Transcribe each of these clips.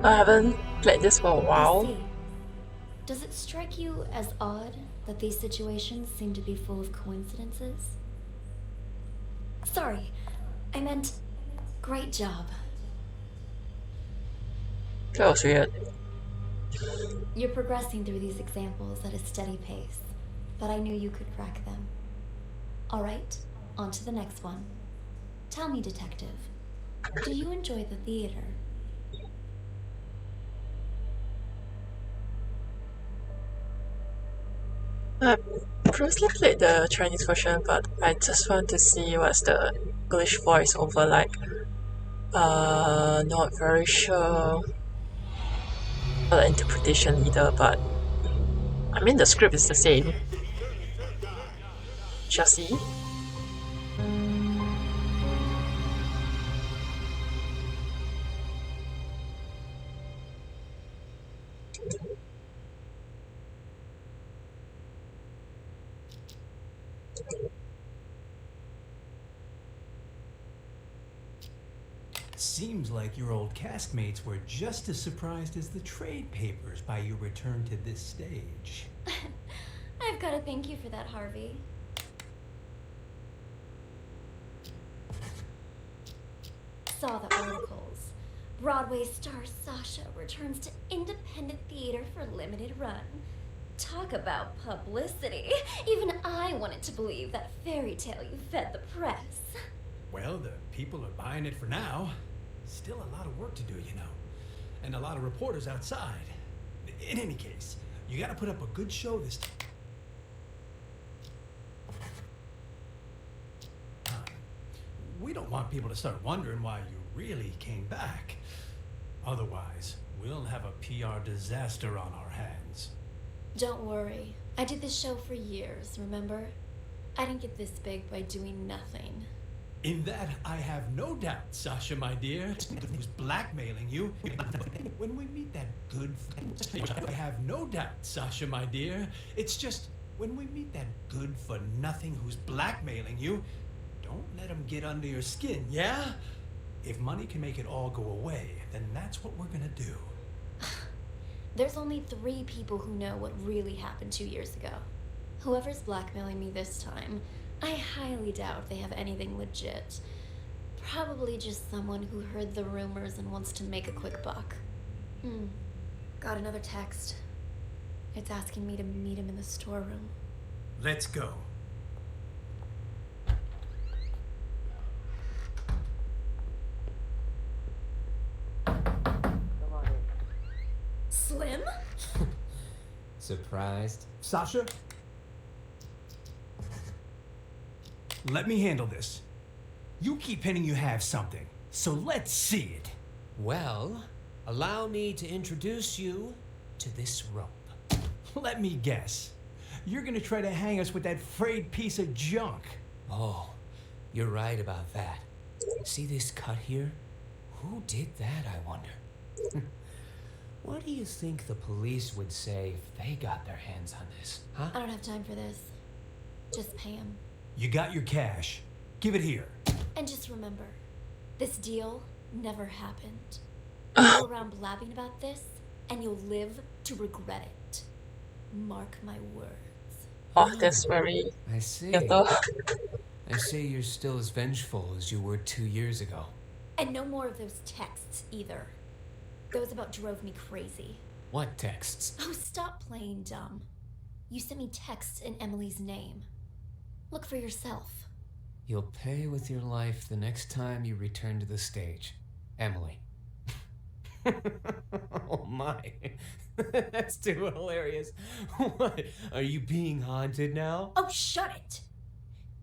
I haven't played this for a I while. see. Does it strike you as odd that these situations seem to be full of coincidences? Sorry, I meant great job. That was weird. You're progressing through these examples at a steady pace, but I knew you could crack them. All right, on to the next one. Tell me, detective, do you enjoy the theater? I previously played the Chinese version, but I just want to see what's the English voice over like. Not very sure the interpretation either, but I mean the script is the same. Shall see. Seems like your old castmates were just as surprised as the trade papers by your return to this stage. I've got to thank you for that, Harvey. Saw the articles. Broadway star Sasha returns to independent theater for limited run. Talk about publicity. Even I wanted to believe that fairy tale you fed the press. Well, the people are buying it for now. Still a lot of work to do, you know. And a lot of reporters outside. In any case, you gotta put up a good show this time. We don't want people to start wondering why you really came back. Otherwise, we'll have a PR disaster on our hands. Don't worry. I did this show for years, remember? I didn't get this big by doing nothing. In that, I have no doubt, Sasha, my dear, who's blackmailing you. When we meet that good I have no doubt, Sasha, my dear. It's just, when we meet that good-for-nothing who's blackmailing you, don't let him get under your skin, yeah? If money can make it all go away, then that's what we're gonna do. There's only 3 people who know what really happened 2 years ago. Whoever's blackmailing me this time, I highly doubt they have anything legit. Probably just someone who heard the rumors and wants to make a quick buck. Got another text. It's asking me to meet him in the storeroom. Let's go. Slim? Surprised? Sasha? Let me handle this. You keep hinting you have something, so let's see it. Well, allow me to introduce you to this rope. Let me guess. You're gonna try to hang us with that frayed piece of junk. Oh, you're right about that. See this cut here? Who did that, I wonder? What do you think the police would say if they got their hands on this, huh? I don't have time for this. Just pay him. You got your cash. Give it here. And just remember, this deal never happened. Go around blabbing about this, and you'll live to regret it. Mark my words. Oh, that's very I see. gentle. I see you're still as vengeful as you were 2 years ago. And no more of those texts, either. Those about drove me crazy. What texts? Oh, stop playing dumb. You sent me texts in Emily's name. Look for yourself. You'll pay with your life the next time you return to the stage. Emily. Oh my. That's too hilarious. What? Are you being haunted now? Oh, shut it!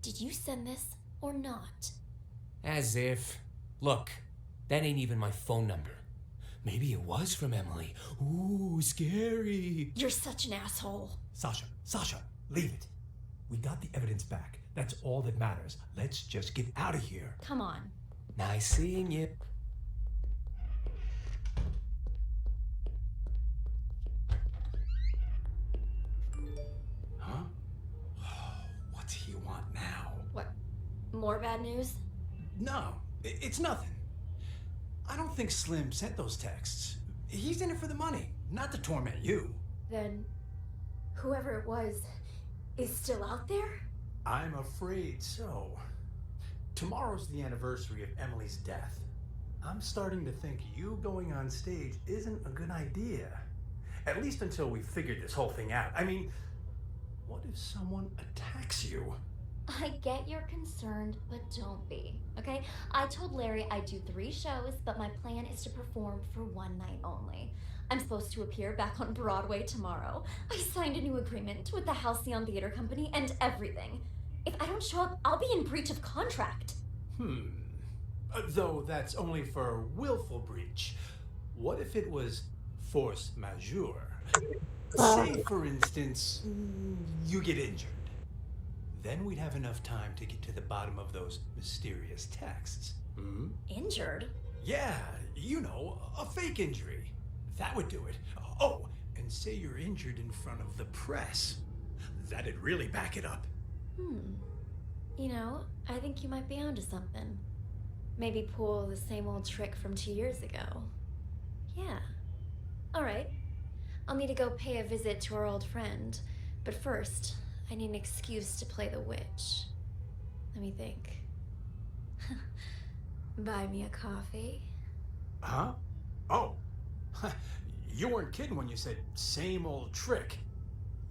Did you send this or not? As if. Look, that ain't even my phone number. Maybe it was from Emily. Ooh, scary. You're such an asshole. Sasha, leave it. We got the evidence back. That's all that matters. Let's just get out of here. Come on. Nice seeing you. Huh? What's he want now? What? More bad news? No, it's nothing. I don't think Slim sent those texts. He's in it for the money, not to torment you. Then, whoever it was is still out there? I'm afraid so. Tomorrow's the anniversary of Emily's death. I'm starting to think you going on stage isn't a good idea. At least until we figured this whole thing out. I mean, what if someone attacks you? I get you're concerned, but don't be, okay? I told Larry I'd do 3 shows, but my plan is to perform for 1 night only. I'm supposed to appear back on Broadway tomorrow. I signed a new agreement with the Halcyon Theater Company and everything. If I don't show up, I'll be in breach of contract. Though that's only for willful breach. What if it was force majeure? Say, for instance, you get injured. Then we'd have enough time to get to the bottom of those mysterious texts. Injured? Yeah, you know, a fake injury. That would do it. Oh, and say you're injured in front of the press. That'd really back it up. You know, I think you might be onto something. Maybe pull the same old trick from 2 years ago. Yeah. All right. I'll need to go pay a visit to our old friend. But first, I need an excuse to play the witch. Let me think. Buy me a coffee? Huh? Oh. You weren't kidding when you said same old trick.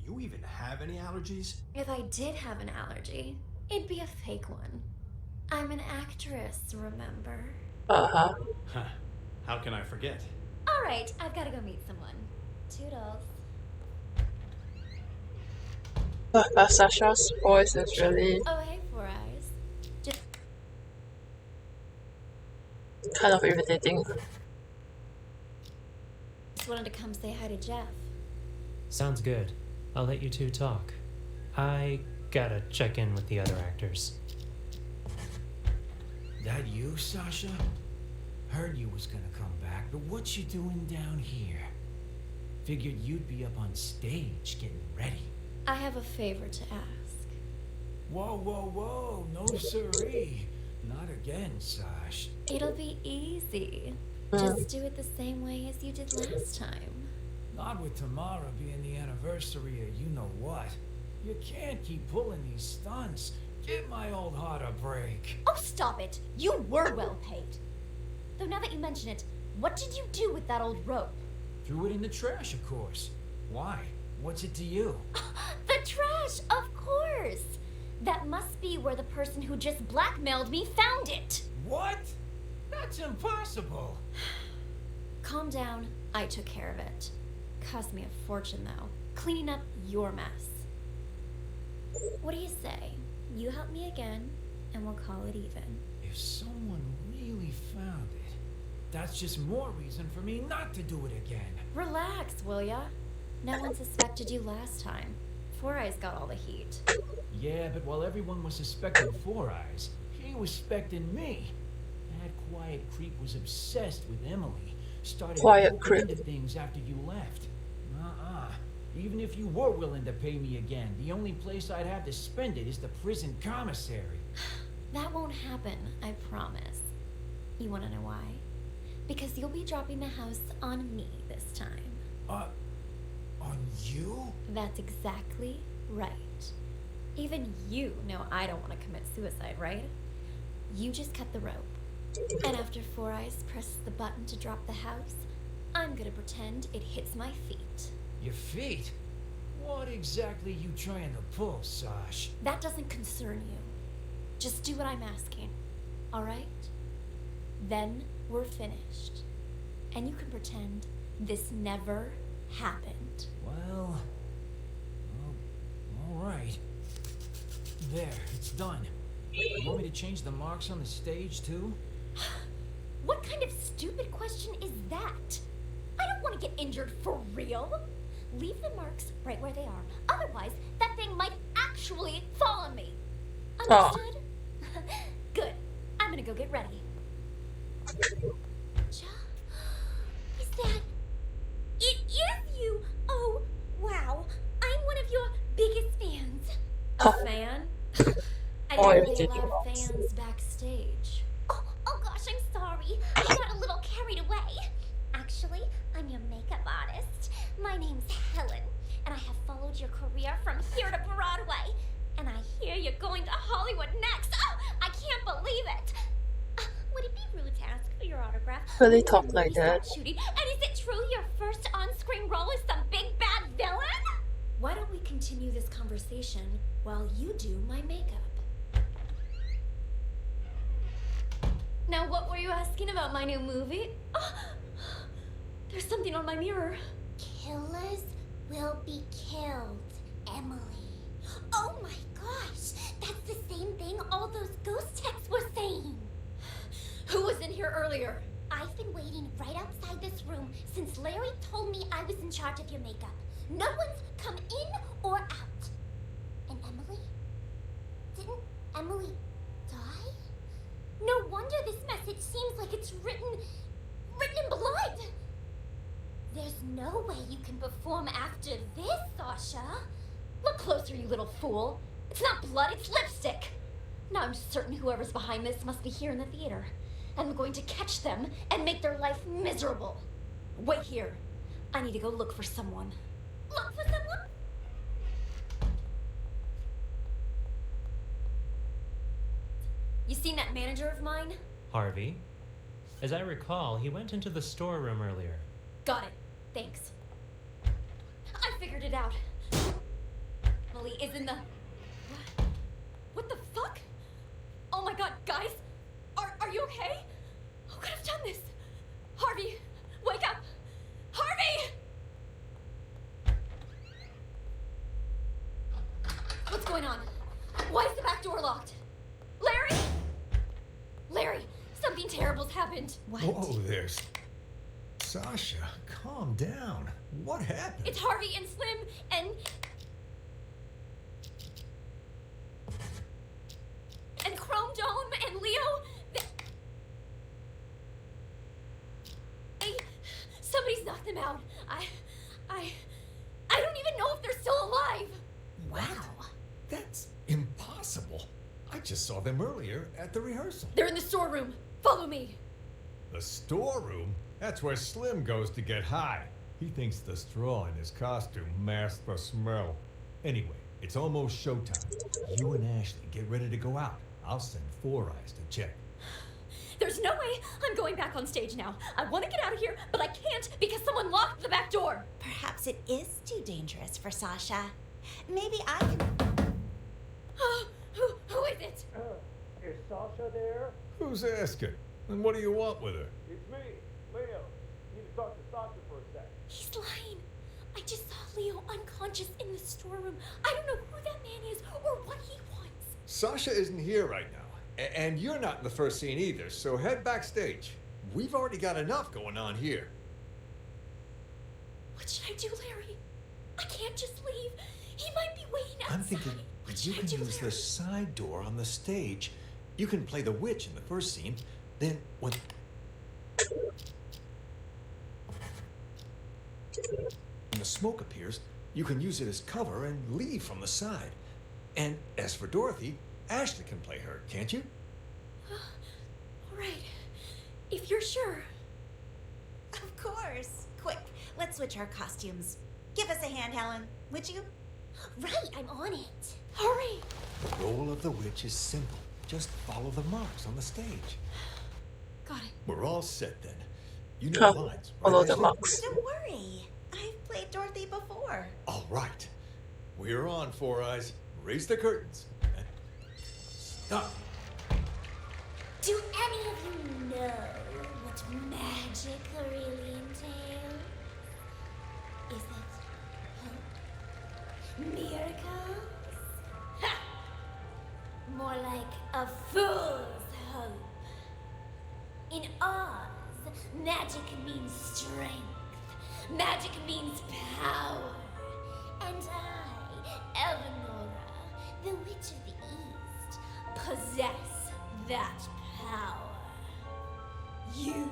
You even have any allergies? If I did have an allergy, it'd be a fake one. I'm an actress, remember? Uh-huh. How can I forget? All right, I've got to go meet someone. Toodles. But Sasha's voice is really Oh, hey, Four Eyes. Just kind of irritating. wanted to come say hi to Jeff. Sounds good. I'll let you two talk. I gotta check in with the other actors. That you, Sasha? Heard you was gonna come back, but what you doing down here? Figured you'd be up on stage getting ready. I have a favor to ask. Whoa, whoa, whoa, no siree. Not again, Sash. It'll be easy. Just do it the same way as you did last time. Not with tomorrow being the anniversary of you-know-what. You can't keep pulling these stunts. Give my old heart a break. Oh, stop it! You were well paid. Though now that you mention it, what did you do with that old rope? Threw it in the trash, of course. Why? What's it to you? The trash, of course! That must be where the person who just blackmailed me found it! What? That's impossible. Calm down, I took care of it. Cost me a fortune, though. Cleaning up your mess. What do you say? You help me again, and we'll call it even. If someone really found it, that's just more reason for me not to do it again. Relax, will ya? No one suspected you last time. Four Eyes got all the heat. Yeah, but while everyone was suspecting Four Eyes, he was suspecting me. That quiet creep was obsessed with Emily. Started Quiet poking creep. into things after you left. Even if you were willing to pay me again, the only place I'd have to spend it is the prison commissary. That won't happen, I promise. You wanna know why? Because you'll be dropping the house on me this time. On you? That's exactly right. Even you know I don't want to commit suicide, right? You just cut the rope. And after Four Eyes presses the button to drop the house, I'm gonna pretend it hits my feet. Your feet? What exactly you trying to pull, Sash? That doesn't concern you. Just do what I'm asking, alright? Then we're finished. And you can pretend this never happened. Well, all right. There, it's done. You want me to change the marks on the stage, too? What kind of stupid question is that? I don't want to get injured for real. Leave the marks right where they are. Otherwise, that thing might actually fall on me. Understood? Good. I'm gonna go get ready. Is that... It is you! Oh, wow. I'm one of your biggest fans. A fan? I Oh, didn't it's really allow Digimon. fans backstage. Oh gosh, I'm sorry. I got a little carried away. Actually, I'm your makeup artist. My name's Helen, and I have followed your career from here to Broadway. And I hear you're going to Hollywood next. Oh, I can't believe it. Would it be rude to ask for your autograph? Really When talk the like movie that. starts shooting? And is it true your first on-screen role is some big bad villain? Why don't we continue this conversation while you do my makeup? Now, what were you asking about my new movie? Oh, there's something on my mirror. Killers will be killed, Emily. Oh my gosh, that's the same thing all those ghost texts were saying. Who was in here earlier? I've been waiting right outside this room since Larry told me I was in charge of your makeup. No one's come in or out. And Emily? Didn't Emily die? No wonder this message seems like it's written in blood. There's no way you can perform after this, Sasha. Look closer, you little fool. It's not blood, it's lipstick. Now I'm certain whoever's behind this must be here in the theater. And I'm going to catch them and make their life miserable. Wait here. I need to go look for someone. Look for someone? You seen that manager of mine? Harvey? As I recall, he went into the storeroom earlier. Got it. Thanks. I figured it out. Emily is in the... What the fuck? Oh my god, guys! Are you okay? Who could have done this? Harvey, wake up! Harvey! What's going on? Why is the back door locked? Larry? Larry, something terrible's happened. What? Whoa there. Sasha, calm down. What happened? It's Harvey and Slim and Chrome Dome and Leo. Somebody's knocked them out. I don't even know if they're still alive. Wow. That's impossible. I just saw them earlier at the rehearsal. They're in the storeroom. Follow me. The storeroom? That's where Slim goes to get high. He thinks the straw in his costume masks the smell. Anyway, it's almost showtime. You and Ashley get ready to go out. I'll send Four Eyes to check. There's no way I'm going back on stage now. I want to get out of here, but I can't because someone locked the back door. Perhaps it is too dangerous for Sasha. Maybe I can... Who is it? Is Sasha there? Who's asking? And what do you want with her? It's me, Leo. Need to talk to Sasha for a sec. He's lying. I just saw Leo unconscious in the storeroom. I don't know who that man is or what he wants. Sasha isn't here right now. And you're not in the first scene either, so head backstage. We've already got enough going on here. What should I do, Larry? I can't just leave. He might be waiting outside. I'm thinking What you should I can do, use the Larry? side door on the stage. You can play the witch in the first scene, then when the smoke appears, you can use it as cover and leave from the side. And as for Dorothy, Ashley can play her, can't you? All right. If you're sure. Of course. Quick, let's switch our costumes. Give us a hand, Helen, would you? Right, I'm on it. Hurry. The role of the witch is simple. Just follow the marks on the stage. Got it. We're all set then. You know Huh. the lines, right, Follow the Ashley? marks. Don't worry. I've played Dorothy before. All right. We're on, Four Eyes. Raise the curtains. Stop. Do any of you know what magic really entails? Is it hope? Miracles? Ha! More like a fool's hope. In Oz, magic means strength. Magic means power. And I, Eleonora, the Witch of the East, possess that power. You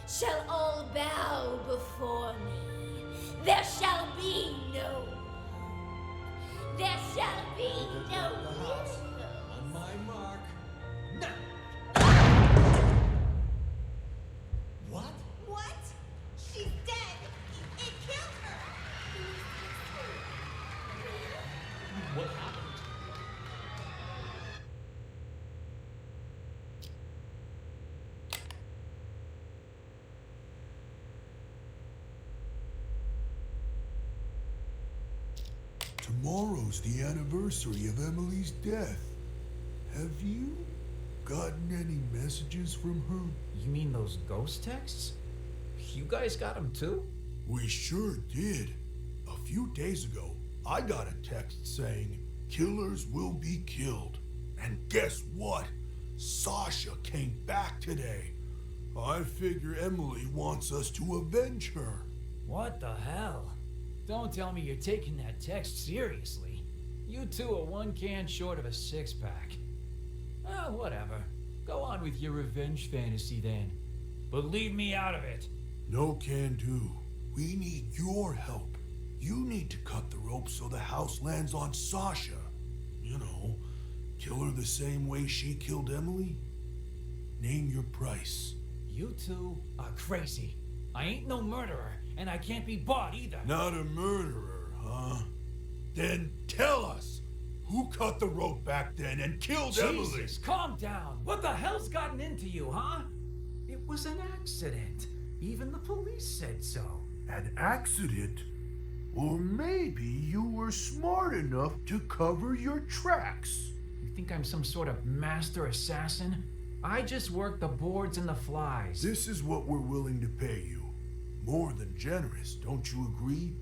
shall all bow before me. There shall be no hope. There shall be no hope. On my mark. Now. What? What? She's dead. It killed her. What happened? Tomorrow's the anniversary of Emily's death. Have you gotten any messages from her? You mean those ghost texts? You guys got them too? We sure did. A few days ago, I got a text saying, "Killers will be killed." And guess what? Sasha came back today. I figure Emily wants us to avenge her. What the hell? Don't tell me you're taking that text seriously. You two are one can short of a six-pack. Oh, whatever. Go on with your revenge fantasy then. But leave me out of it. No can do. We need your help. You need to cut the rope so the house lands on Sasha. You know, kill her the same way she killed Emily. Name your price. You two are crazy. I ain't no murderer, and I can't be bought either. Not a murderer, huh? Then tell us, who cut the rope back then and killed Emily? Jesus, calm down. What the hell's gotten into you, huh? It was an accident. Even the police said so. An accident? Or maybe you were smart enough to cover your tracks. You think I'm some sort of master assassin? I just work the boards and the flies. This is what we're willing to pay you. More than generous, don't you agree?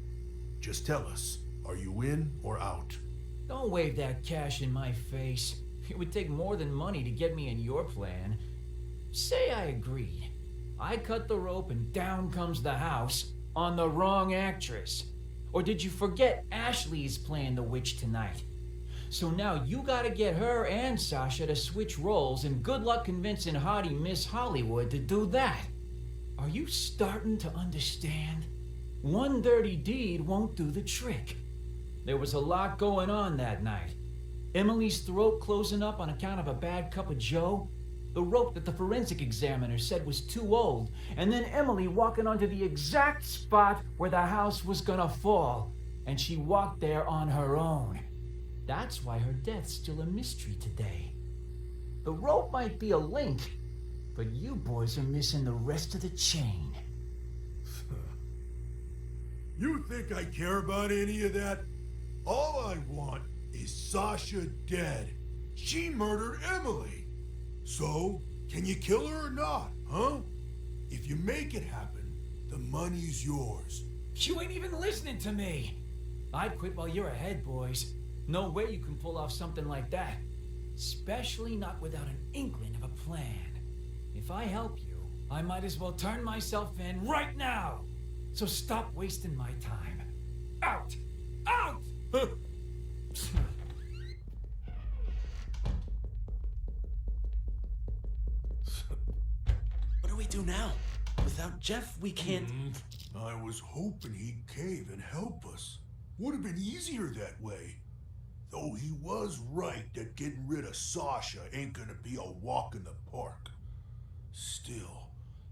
Just tell us, are you in or out? Don't wave that cash in my face. It would take more than money to get me in your plan. Say I agreed. I cut the rope and down comes the house on the wrong actress. Or did you forget Ashley's playing the witch tonight? So now you gotta get her and Sasha to switch roles, and good luck convincing hottie Miss Hollywood to do that. Are you starting to understand? One dirty deed won't do the trick. There was a lot going on that night. Emily's throat closing up on account of a bad cup of joe, the rope that the forensic examiner said was too old, and then Emily walking onto the exact spot where the house was gonna fall, and she walked there on her own. That's why her death's still a mystery today. The rope might be a link, but you boys are missing the rest of the chain. You think I care about any of that? All I want is Sasha dead. She murdered Emily. So, can you kill her or not, huh? If you make it happen, the money's yours. You ain't even listening to me. I'd quit while you're ahead, boys. No way you can pull off something like that. Especially not without an inkling of a plan. If I help you, I might as well turn myself in right now. So stop wasting my time. Out! Out! What do we do now? Without Jeff, we can't... I was hoping he'd cave and help us. Would have been easier that way. Though he was right that getting rid of Sasha ain't gonna be a walk in the park. Still,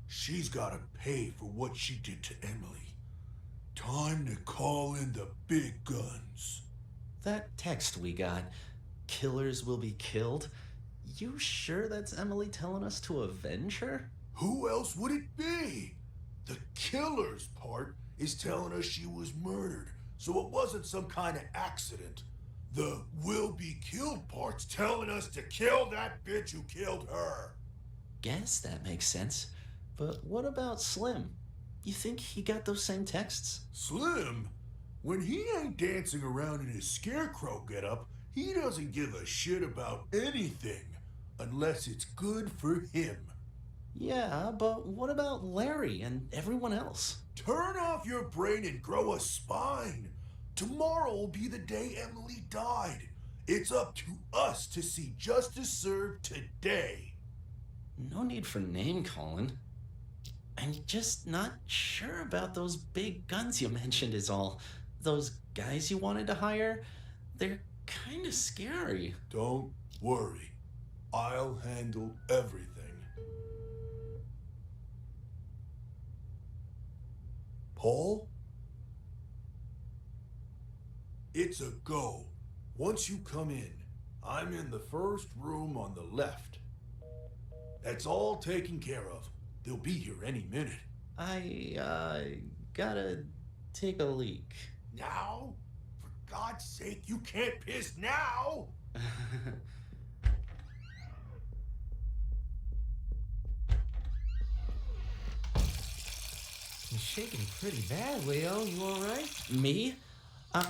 she's gotta pay for what she did to Emily. Time to call in the big guns. That text we got, killers will be killed. You sure that's Emily telling us to avenge her? Who else would it be? The killer's part is telling us she was murdered, so it wasn't some kind of accident. The will be killed part's telling us to kill that bitch who killed her. Guess that makes sense. But what about Slim? You think he got those same texts? Slim? When he ain't dancing around in his scarecrow getup, he doesn't give a shit about anything, unless it's good for him. Yeah, but what about Larry and everyone else? Turn off your brain and grow a spine. Tomorrow will be the day Emily died. It's up to us to see justice served today. No need for name calling. I'm just not sure about those big guns you mentioned is all. Those guys you wanted to hire, they're kind of scary. Don't worry. I'll handle everything. Paul? It's a go. Once you come in, I'm in the first room on the left. That's all taken care of. They'll be here any minute. I gotta take a leak. Now? For God's sake, you can't piss now! You're shaking pretty bad, Leo. You all right? Me? I'm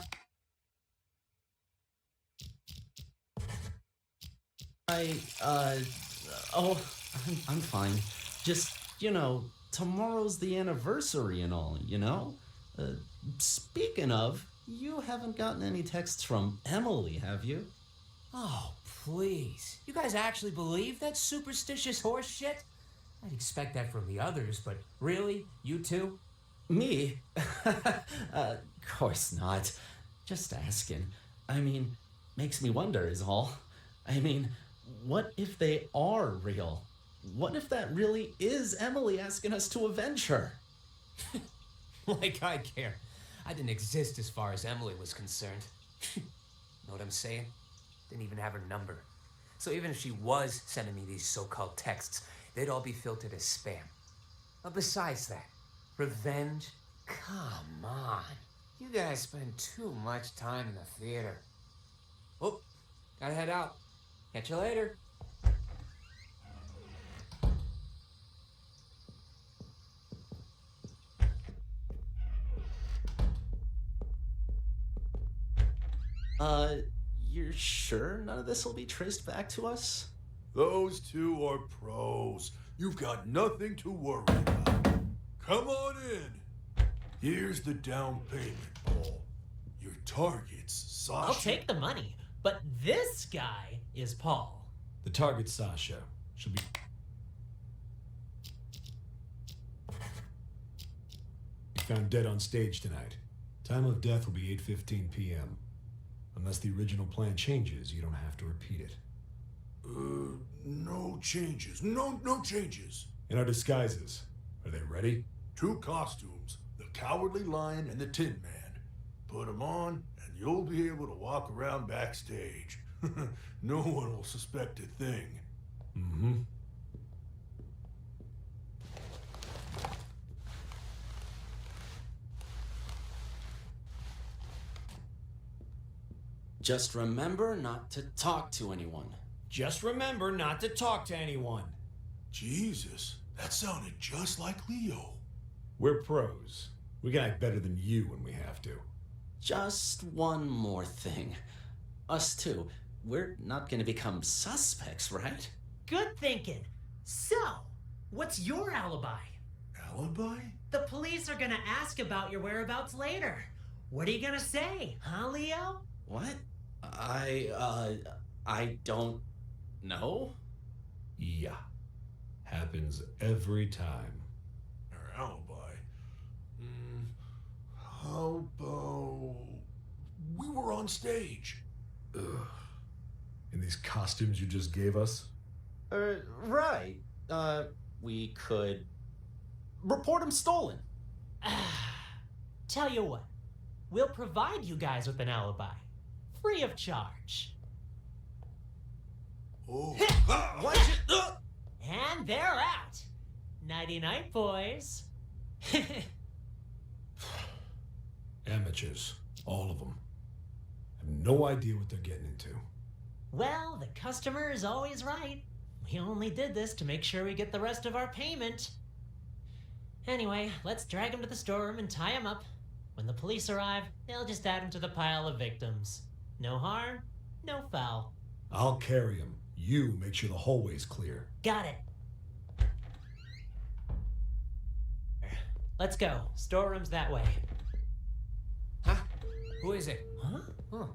fine. Just, tomorrow's the anniversary and all, Speaking of, you haven't gotten any texts from Emily, have you? Oh, please. You guys actually believe that superstitious horse shit? I'd expect that from the others, but really? You two? Me? Of course not. Just asking. Makes me wonder is all. What if they are real? What if that really is Emily asking us to avenge her? Like I care. I didn't exist as far as Emily was concerned. Know what I'm saying? Didn't even have her number. So even if she was sending me these so-called texts, they'd all be filtered as spam. But besides that, revenge? Come on. You guys spend too much time in the theater. Oh, gotta head out. Catch you later. You're sure none of this will be traced back to us? Those two are pros. You've got nothing to worry about. Come on in. Here's the down payment, Paul. Your target's Sasha. I'll take the money, but this guy is Paul. The target's Sasha. She'll be... found dead on stage tonight. Time of death will be 8:15 p.m. Unless the original plan changes, you don't have to repeat it. No changes. No changes. In our disguises, are they ready? 2 costumes, the Cowardly Lion and the Tin Man. Put them on, and you'll be able to walk around backstage. No one will suspect a thing. Mm-hmm. Just remember not to talk to anyone. Just remember not to talk to anyone. Jesus, that sounded just like Leo. We're pros. We can act better than you when we have to. Just one more thing. Us two, we're not gonna become suspects, right? Good thinking. So, what's your alibi? Alibi? The police are gonna ask about your whereabouts later. What are you gonna say, huh, Leo? What? I don't know. Yeah. Happens every time. Our alibi? How about... we were on stage. Ugh. In these costumes you just gave us? Right. We could... report them stolen. Tell you what, we'll provide you guys with an alibi. Free of charge. Oh. Watch it! And they're out. Nighty-night, boys. Amateurs. All of them. Have no idea what they're getting into. Well, the customer is always right. We only did this to make sure we get the rest of our payment. Anyway, let's drag him to the storeroom and tie him up. When the police arrive, they'll just add him to the pile of victims. No harm, no foul. I'll carry him. You make sure the hallway's clear. Got it. Let's go. Storeroom's that way. Huh? Who is it? Huh?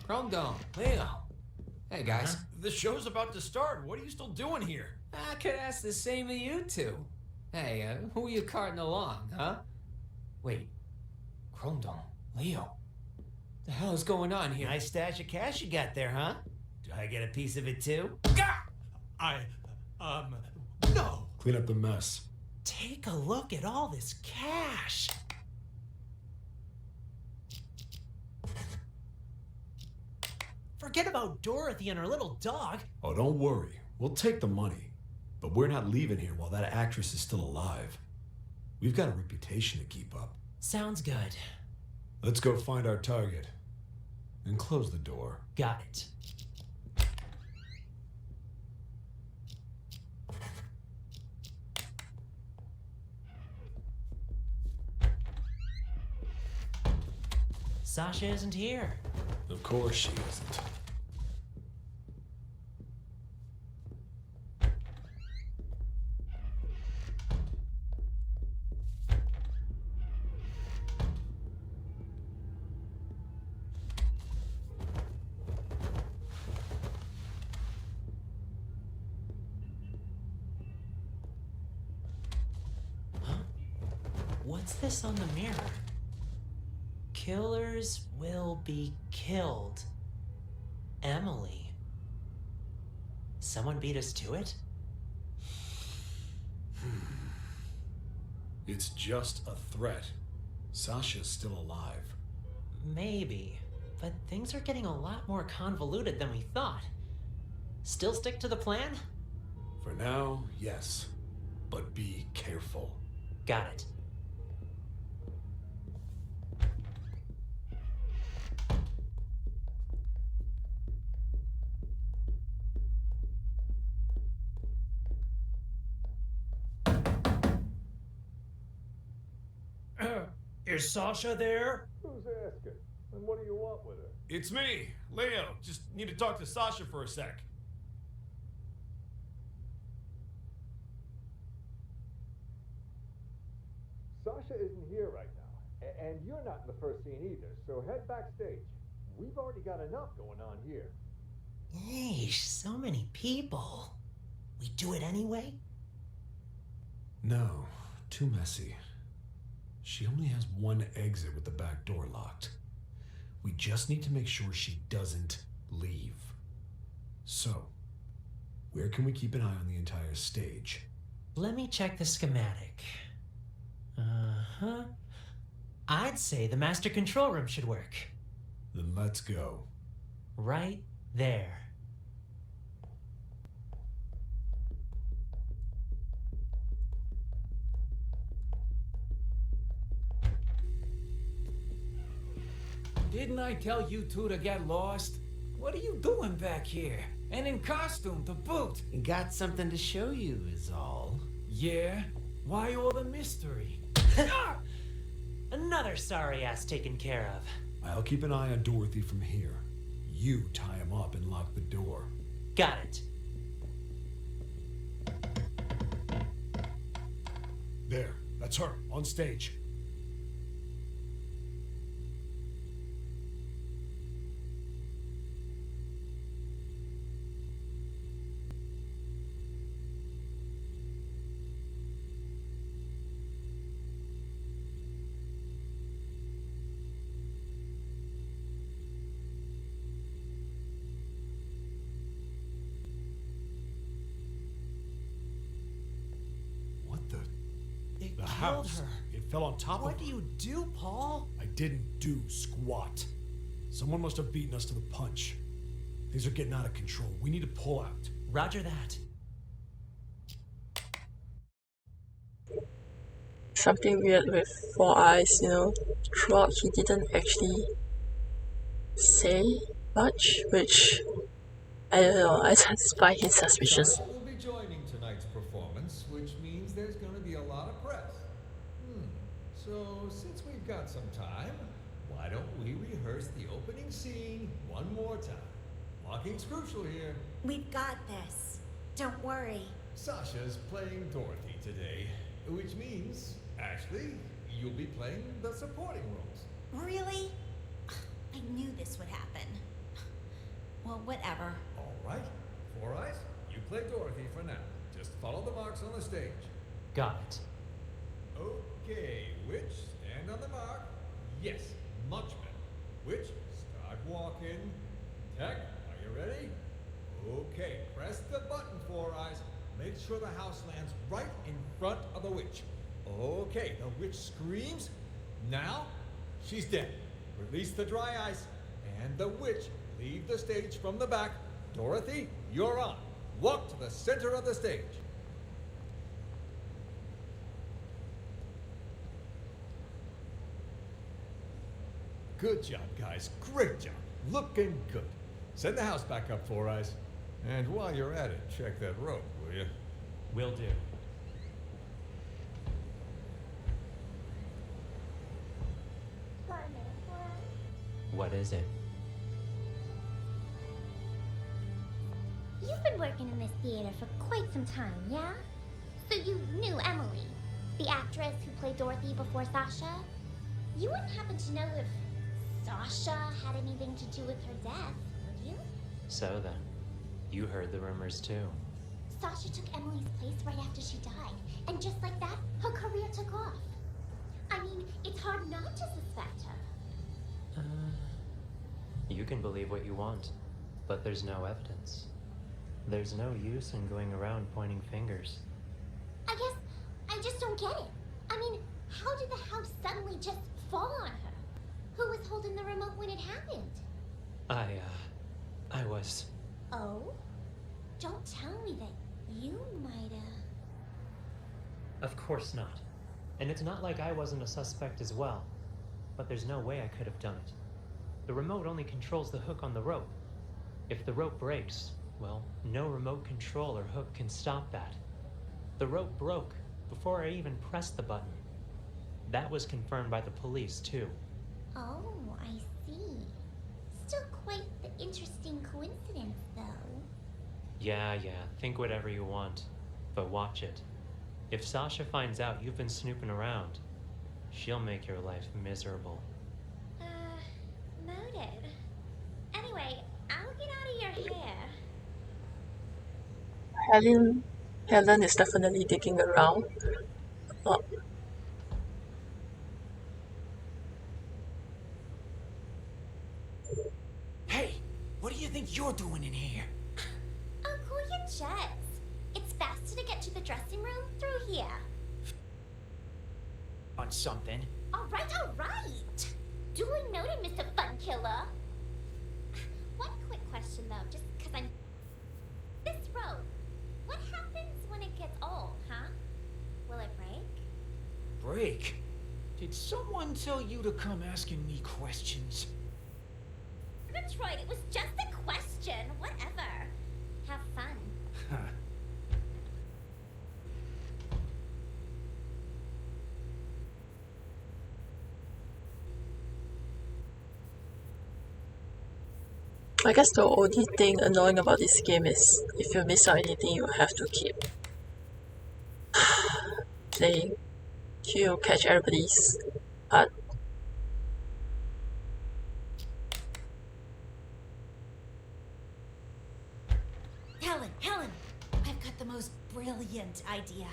Chrome Dome. Leo. Hey, guys. The show's about to start. What are you still doing here? I could ask the same of you two. Hey, who are you carting along, huh? Wait, Chromedome, Leo. The hell is going on here? Nice stash of cash you got there, huh? Do I get a piece of it too? No! Clean up the mess. Take a look at all this cash. Forget about Dorothy and her little dog. Oh, don't worry. We'll take the money. But we're not leaving here while that actress is still alive. We've got a reputation to keep up. Sounds good. Let's go find our target. And close the door. Got it. Sasha isn't here. Of course she isn't. What's this on the mirror? Killers will be killed. Emily. Someone beat us to it? It's just a threat. Sasha's still alive. Maybe, but things are getting a lot more convoluted than we thought. Still stick to the plan? For now, yes. But be careful. Got it. Is Sasha there? Who's asking? And what do you want with her? It's me, Leo. Just need to talk to Sasha for a sec. Sasha isn't here right now. And you're not in the first scene either, so head backstage. We've already got enough going on here. Yeesh, so many people. We do it anyway? No, too messy. She only has one exit with the back door locked. We just need to make sure she doesn't leave. So, where can we keep an eye on the entire stage? Let me check the schematic. Uh-huh. I'd say the master control room should work. Then let's go. Right there. Didn't I tell you two to get lost? What are you doing back here? And in costume to boot? Got something to show you is all. Yeah? Why all the mystery? Another sorry ass taken care of. I'll keep an eye on Dorothy from here. You tie him up and lock the door. Got it. There, that's her, on stage. The house. Her. It fell on top of her. What do you do, Paul? I didn't do squat. Someone must have beaten us to the punch. Things are getting out of control. We need to pull out. Roger that. Something weird with Four Eyes, you know. Throughout, he didn't actually say much, which, I don't know, I just find it suspicious. Sasha will be joining tonight's performance, which means there's going to be a lot of press. So, since we've got some time, why don't we rehearse the opening scene one more time? Blocking's crucial here. We've got this. Don't worry. Sasha's playing Dorothy today, which means, Ashley, you'll be playing the supporting roles. Really? I knew this would happen. Well, whatever. All right. Four Eyes, you play Dorothy for now. Just follow the marks on the stage. Got it. Okay, Witch, stand on the mark. Yes, much better. Witch, start walking. Tech, are you ready? Okay, press the button, Four Eyes. Make sure the house lands right in front of the witch. Okay, the witch screams. Now, she's dead. Release the dry ice. And the witch, leave the stage from the back. Dorothy, you're on. Walk to the center of the stage. Good job, guys. Great job. Looking good. Send the house back up, Four Eyes. And while you're at it, check that rope, will you? Will do. What is it? You've been working in this theater for quite some time, yeah? So you knew Emily, the actress who played Dorothy before Sasha? You wouldn't happen to know if Sasha had anything to do with her death, would you? So then, you heard the rumors too. Sasha took Emily's place right after she died, and just like that, her career took off. I mean, it's hard not to suspect her. You can believe what you want, but there's no evidence. There's no use in going around pointing fingers. I guess I just don't get it. I mean, how did the house suddenly just fall on her? Who was holding the remote when it happened? I was... Oh? Don't tell me that you might have... Of course not. And it's not like I wasn't a suspect as well. But there's no way I could have done it. The remote only controls the hook on the rope. If the rope breaks, well, no remote control or hook can stop that. The rope broke before I even pressed the button. That was confirmed by the police, too. Oh, I see. Still quite the interesting coincidence, though. Yeah, think whatever you want. But watch it. If Sasha finds out you've been snooping around, she'll make your life miserable. Noted. Anyway, I'll get out of your hair. Helen is definitely digging around. Oh. Hey, what do you think you're doing in here? Oh, cool your jets. It's faster to get to the dressing room through here. On something. All right. Duly noted, Mr. Fun Killer. One quick question, though, just because I'm... This rope, what happens when it gets old, huh? Will it break? Break? Did someone tell you to come asking me questions? Detroit, it was just a question. Whatever. Have fun. Huh. I guess the only thing annoying about this game is if you miss out anything, you have to keep playing to catch everybody's art. Helen, I've got the most brilliant idea.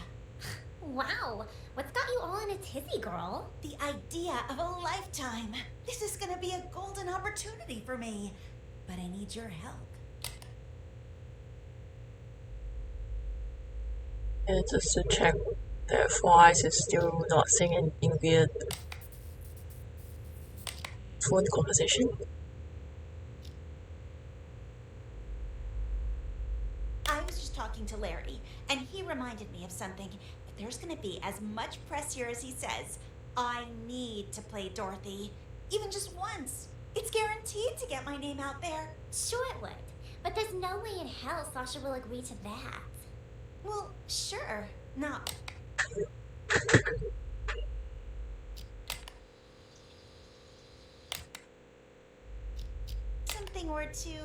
Wow, what's got you all in a tizzy, girl? The idea of a lifetime. This is gonna be a golden opportunity for me. But I need your help. And just to check that Four Eyes is still not saying anything weird. Phone conversation. I was just talking to Larry, and he reminded me of something. If there's gonna be as much press here as he says, I need to play Dorothy. Even just once. It's guaranteed to get my name out there. Sure it would, but there's no way in hell Sasha will agree to that. Well, sure. No. Something were to,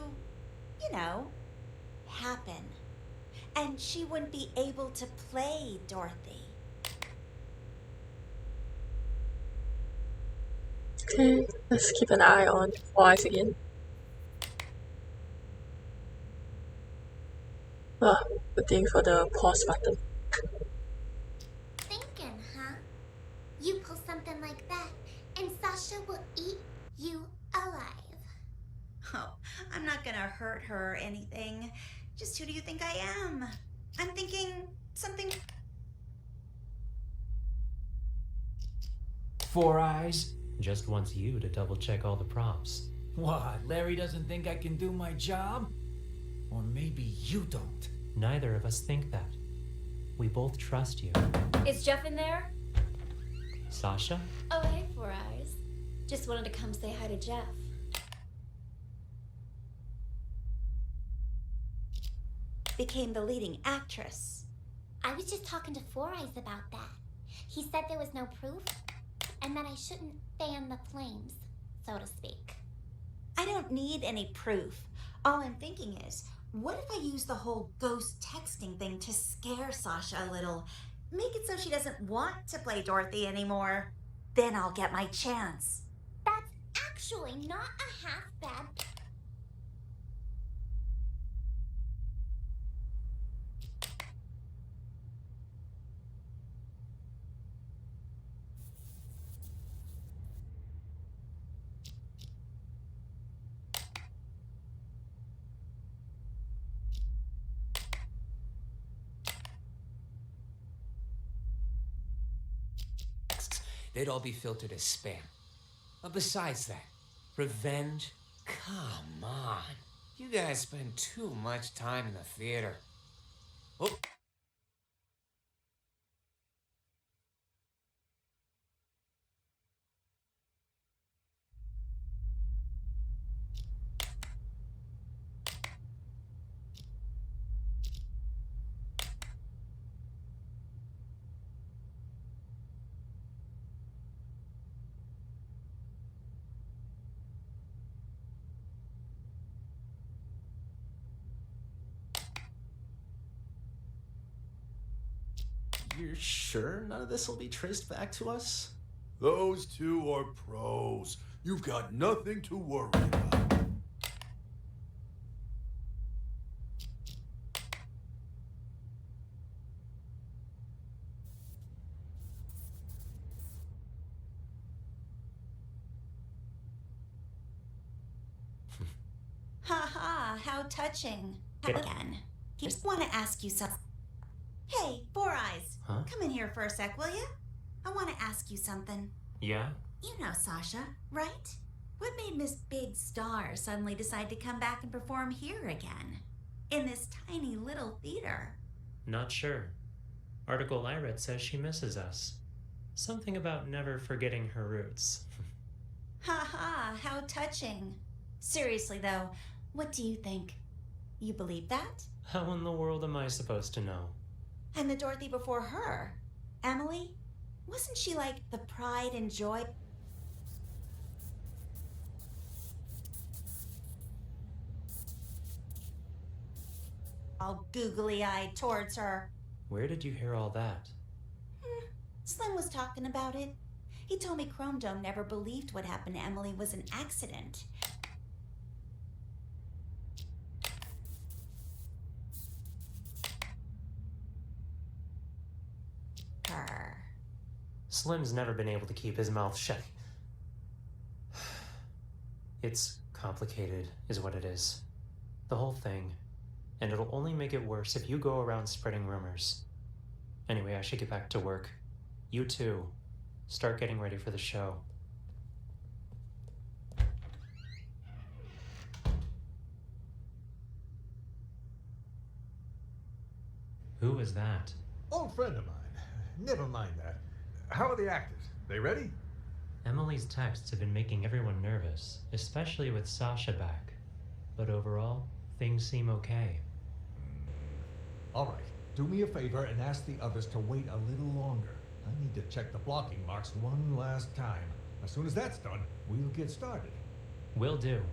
happen. And she wouldn't be able to play Dorothy. Okay, let's keep an eye on Four Eyes again. Waiting for the pause button. like that, and Sasha will eat you alive. Oh, I'm not gonna hurt her or anything. Just who do you think I am? I'm thinking something... Four Eyes? Just wants you to double check all the props. What, Larry doesn't think I can do my job? Or maybe you don't. Neither of us think that. We both trust you. Is Jeff in there? Sasha? Oh, hey, Four Eyes. Just wanted to come say hi to Jeff. Became the leading actress. I was just talking to Four Eyes about that. He said there was no proof, and that I shouldn't fan the flames, so to speak. I don't need any proof. All I'm thinking is, what if I use the whole ghost texting thing to scare Sasha a little? Make it so she doesn't want to play Dorothy anymore. Then I'll get my chance. That's actually not a half bad... They'd all be filtered as spam. But besides that, revenge? Come on. You guys spend too much time in the theater. Oh. You're sure none of this will be traced back to us? Those two are pros. You've got nothing to worry about. Ha ha, how touching. Again. I just want to ask you something. Hey, Four Eyes. Huh? Come in here for a sec, will you? I want to ask you something. Yeah? You know Sasha, right? What made Miss Big Star suddenly decide to come back and perform here again? In this tiny little theater? Not sure. Article I read says she misses us. Something about never forgetting her roots. Ha ha, how touching. Seriously though, what do you think? You believe that? How in the world am I supposed to know? And the Dorothy before her, Emily, wasn't she like the pride and joy? All googly-eyed towards her. Where did you hear all that? Slim was talking about it. He told me Chrome Dome never believed what happened to Emily was an accident. Slim's never been able to keep his mouth shut. It's complicated, is what it is. The whole thing. And it'll only make it worse if you go around spreading rumors. Anyway, I should get back to work. You too. Start getting ready for the show. Who is that? Old friend of mine. Never mind that. How are the actors? They ready? Emily's texts have been making everyone nervous, especially with Sasha back. But overall, things seem okay. All right. Do me a favor and ask the others to wait a little longer. I need to check the blocking marks one last time. As soon as that's done, we'll get started. Will do.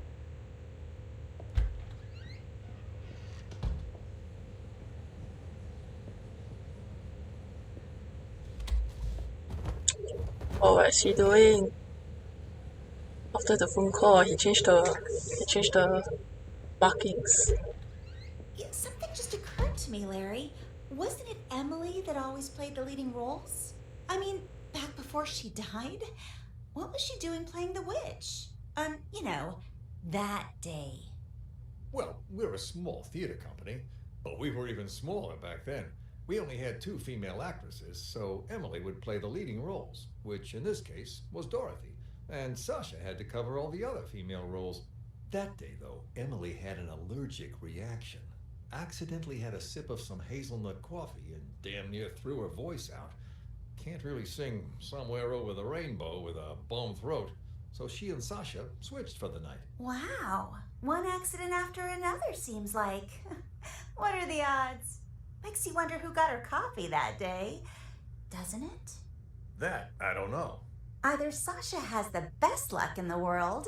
Oh, what's he doing? After the phone call, he changed the markings. Yeah, something just occurred to me, Larry. Wasn't it Emily that always played the leading roles? I mean, Back before she died? What was she doing playing the witch? You know, that day. Well, we're a small theater company, but we were even smaller back then. We only had 2 female actresses, so Emily would play the leading roles, which in this case was Dorothy, and Sasha had to cover all the other female roles. That day, though, Emily had an allergic reaction. Accidentally had a sip of some hazelnut coffee and damn near threw her voice out. Can't really sing Somewhere Over the Rainbow with a bum throat, so she and Sasha switched for the night. Wow. One accident after another, seems like. What are the odds? Makes you wonder who got her coffee that day, doesn't it? That, I don't know. Either Sasha has the best luck in the world,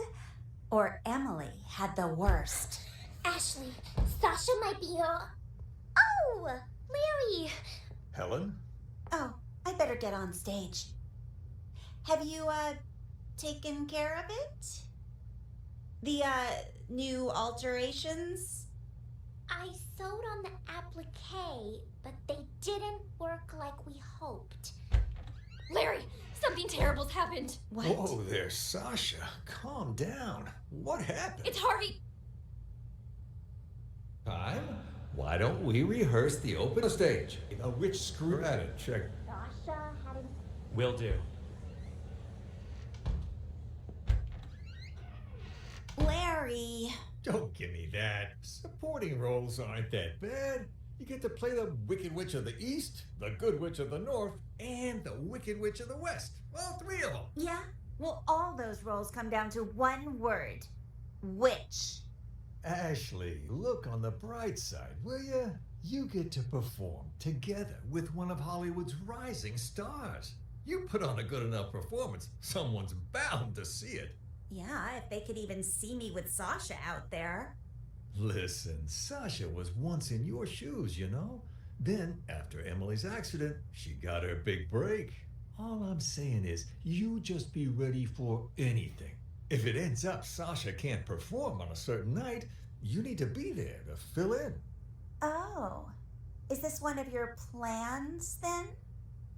or Emily had the worst. Ashley, Sasha might be your... Oh! Larry! Helen? Oh, I better get on stage. Have you, taken care of it? The, new alterations? I sewed on the applique, but they didn't work like we hoped. Larry, something terrible's happened. What? Whoa there, Sasha. Calm down. What happened? It's Harvey. Time? Why don't we rehearse the open stage? Which screw at it? Check. Sasha hadn't... Will do. Larry. Don't give me that. Supporting roles aren't that bad. You get to play the Wicked Witch of the East, the Good Witch of the North, and the Wicked Witch of the West. All 3 of them. Yeah? Well, all those roles come down to one word. Witch. Ashley, look on the bright side, will you? You get to perform together with one of Hollywood's rising stars. You put on a good enough performance, someone's bound to see it. Yeah, if they could even see me with Sasha out there. Listen, Sasha was once in your shoes, you know? Then, after Emily's accident, she got her big break. All I'm saying is, you just be ready for anything. If it ends up Sasha can't perform on a certain night, you need to be there to fill in. Oh. Is this one of your plans, then?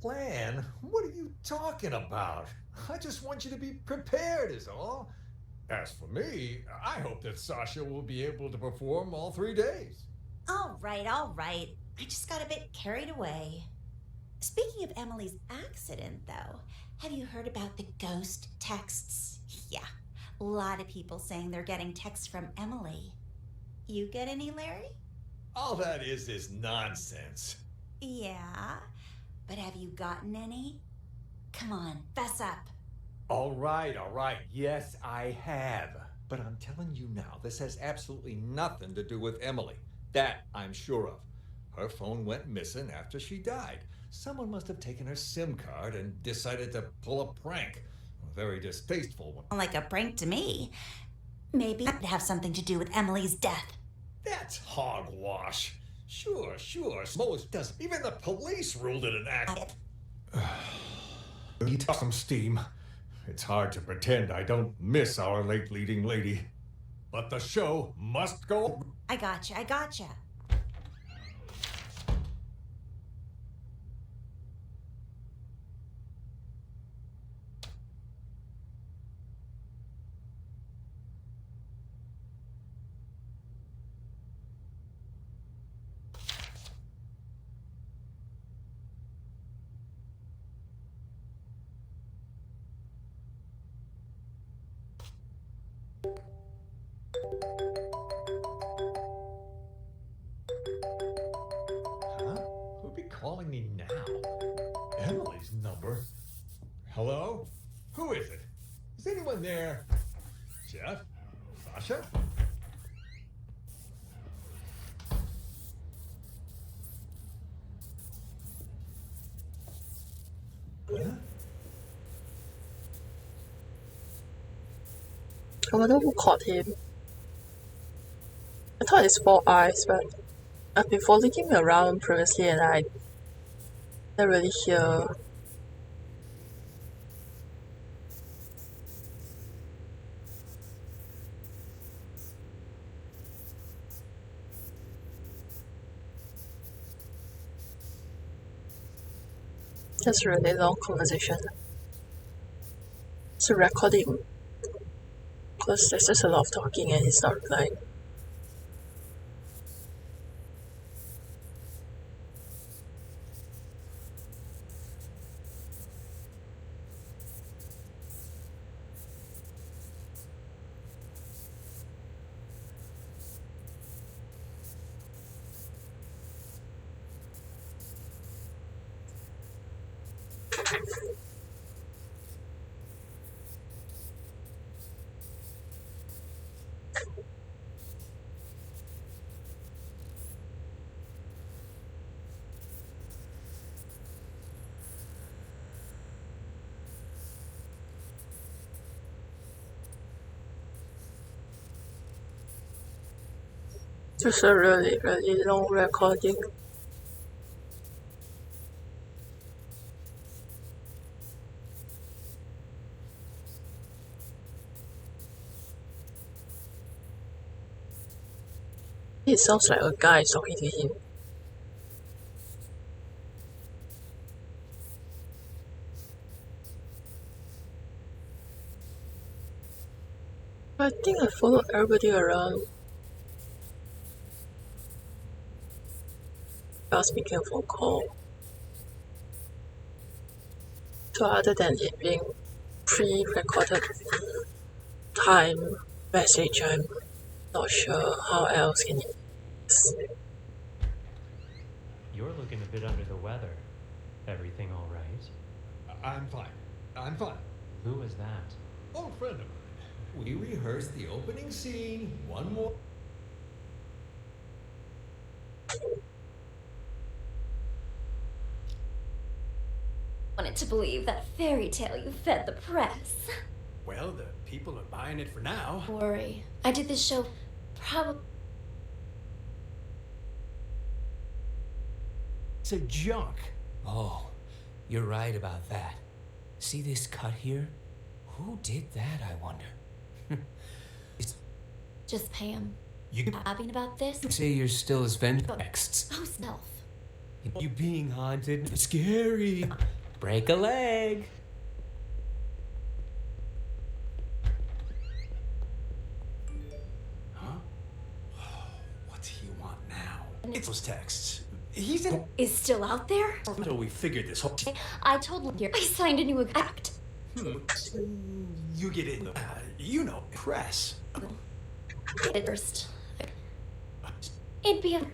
Plan? What are you talking about? I just want you to be prepared is all. As for me, I hope that Sasha will be able to perform all 3 days. All right, all right. I just got a bit carried away. Speaking of Emily's accident, though, have you heard about the ghost texts? Yeah, a lot of people saying they're getting texts from Emily. You get any, Larry? All that is nonsense. Yeah, but have you gotten any? Come on, fess up. All right. Yes, I have. But I'm telling you now, this has absolutely nothing to do with Emily. That I'm sure of. Her phone went missing after she died. Someone must have taken her SIM card and decided to pull a prank. A very distasteful one. Like a prank to me. Maybe it would have something to do with Emily's death. That's hogwash. Sure. Most does. Even the police ruled it an act. Need some steam. It's hard to pretend I don't miss our late leading lady. But the show must go. I gotcha. Huh? Who'll be calling me now? Emily's number. Hello? Who is it? Is anyone there? Jeff? Sasha? Huh? I wonder who caught him. I thought it's Four Eyes, but I've been following him around previously and I didn't really hear. That's a really long conversation. It's a recording. Because there's just a lot of talking and he's not replying. Just a really, really long recording. It sounds like a guy talking to him. I think I followed everybody around. I was making a phone call. So other than it being pre-recorded time message, I'm not sure how else can it be. You're looking a bit under the weather. Everything all right? I'm fine. I'm fine. Who was that? Old friend of mine. We rehearsed the opening scene. One more. Wanted to believe that fairy tale you fed the press. Well, the people are buying it for now. Don't worry. I did this show probably. It's a junk. Oh, you're right about that. See this cut here? Who did that, I wonder? Just pay him. You Happy about this? Say you're still as vengeful. Oh, self. You being haunted. It's scary. Break a leg. Huh? What's he want now? It's those texts. He's in. Is still out there? Until we figured this whole. I told him here. I signed a new act. You get in the, press. At first. It'd be a.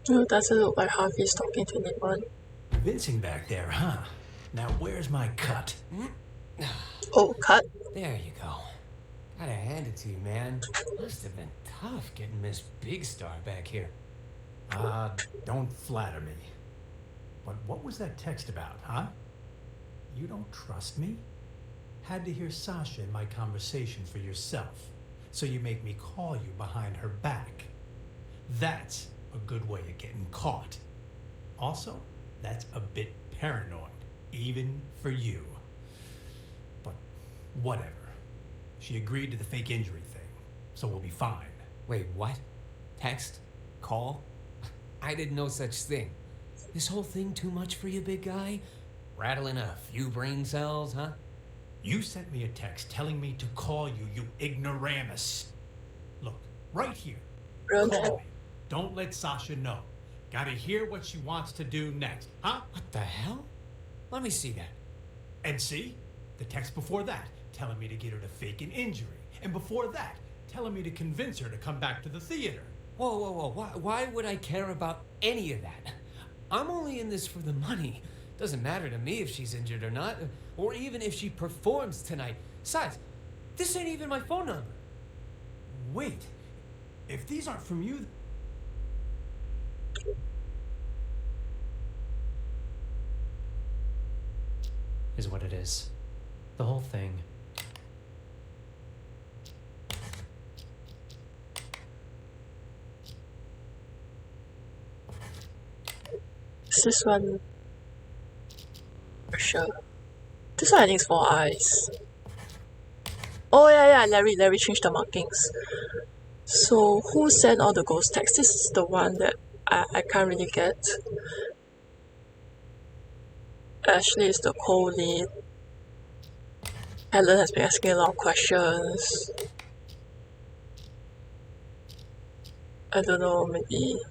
It doesn't look like Harvey's talking to anyone. Convincing back there, huh? Now where's my cut? Oh, cut. There you go. Gotta hand it to you, man. Must have been tough getting Miss Big Star back here. Don't flatter me. But what was that text about, huh? You don't trust me? Had to hear Sasha in my conversation for yourself. So you make me call you behind her back. That's a good way of getting caught. Also, that's a bit paranoid, even for you. But whatever. She agreed to the fake injury thing, so we'll be fine. Wait, what? Text? Call? I did no such thing. This whole thing too much for you, big guy? Rattling a few brain cells, huh? You sent me a text telling me to call you, you ignoramus. Look, right here. Really? Call me. Don't let Sasha know. Gotta hear what she wants to do next, huh? What the hell? Let me see that. And see? The text before that, telling me to get her to fake an injury. And before that, telling me to convince her to come back to the theater. Whoa, whoa, whoa. Why would I care about any of that? I'm only in this for the money. Doesn't matter to me if she's injured or not, or even if she performs tonight. Besides, this ain't even my phone number. Wait, if these aren't from you... Is what it is. The whole thing. Is this one sure. This one I think is 4 eyes. Oh yeah, Larry changed the markings. So who sent all the ghost texts? This is the one that I can't really get. Ashley is the co-lead. Helen has been asking a lot of questions. I don't know, maybe.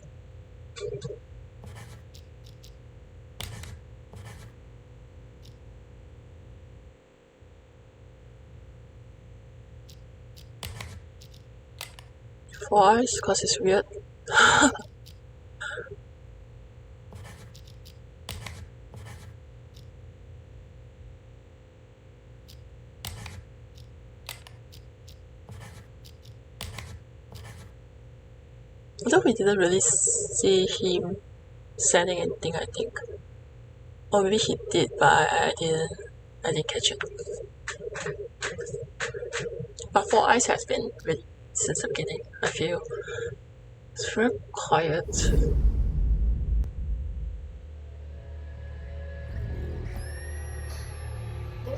Four eyes, because it's weird. Although we didn't really see him sending anything, I think. Or maybe he did, but I didn't catch it. But Four Eyes has been with since the beginning, I feel. It's very quiet. There's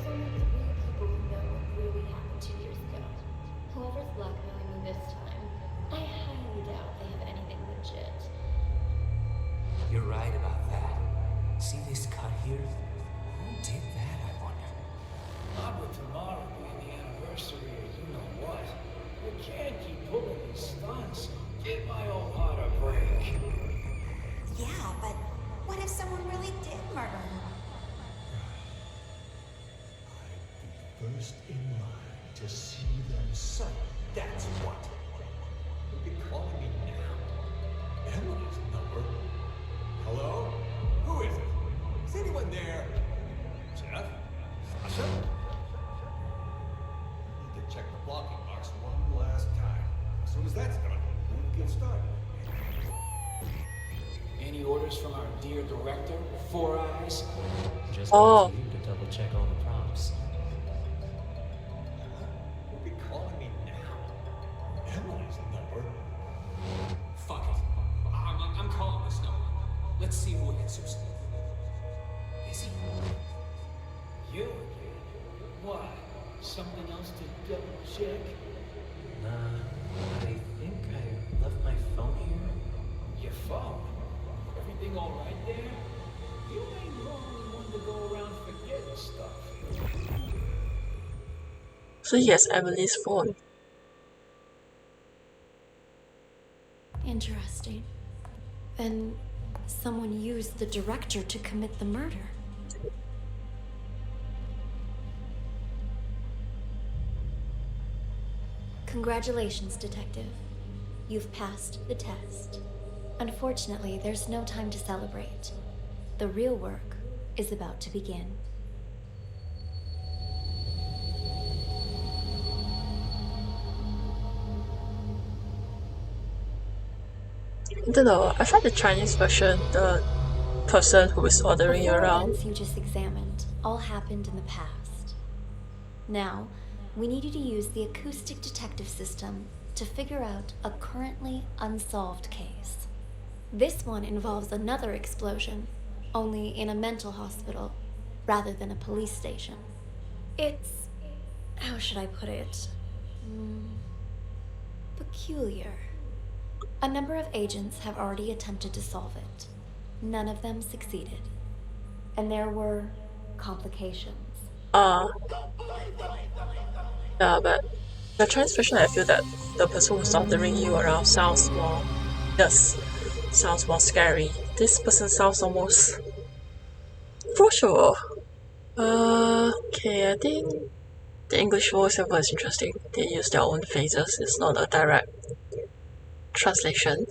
only 3 people who know what really happened 2 years ago. Whoever's blackmailing me this time, I highly doubt they have anything legit. You're right about that. See this cut here? Who did that, I wonder? Not with tomorrow being the anniversary or you know what. You can't keep pulling these stunts. Give my old heart a break. Yeah, but what if someone really did murder her? First in line to see them suffer. That's what. You'll be calling me now. Emily's number. Hello? Who is it? Is anyone there? Jeff? Sasha? Need to check the blocking box one last time. As soon as that's done, we'll get started. Any orders from our dear director, Four Eyes? Just Oh. to you to double check all the props. You'll be calling me now. Emily's number. Fuck it. I'm calling this number. Let's see who answers. Is he? You? Why? Something else to double check? Nah, I think I left my phone here. Your phone? Everything all right there? You ain't normally one to go around forgetting stuff. So he has Emily's phone. Interesting. Then someone used the director to commit the murder. Congratulations, Detective. You've passed the test. Unfortunately, there's no time to celebrate. The real work is about to begin. I don't know, I find the Chinese version, the person who is ordering you The around. events you just examined all happened in the past. Now, we need you to use the acoustic detective system to figure out a currently unsolved case. This one involves another explosion, only in a mental hospital rather than a police station. It's... how should I put it? Peculiar. A number of agents have already attempted to solve it. None of them succeeded. And there were complications. Yeah, but the Chinese version, I feel that the person who's ordering you around sounds more, sounds more scary. This person sounds almost approachable. Okay, I think the English voiceover is interesting. They use their own phrases, it's not a direct translation.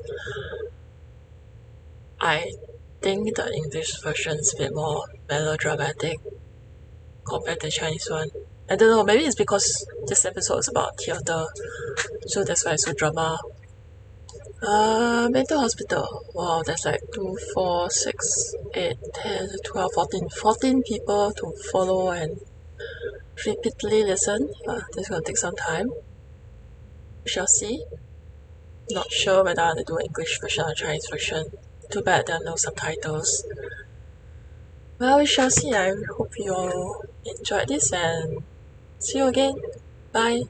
I think the English version is a bit more melodramatic compared to the Chinese one. I don't know, maybe it's because this episode is about theatre, so that's why it's so drama. Mental hospital. Wow, there's like 2, 4, 6, 8, 10, 12, 14. 14 people to follow and repeatedly listen. This is gonna take some time. We shall see. Not sure whether I want to do English version or Chinese version. Too bad there are no subtitles. Well, we shall see. I hope you all enjoyed this and see you again. Bye.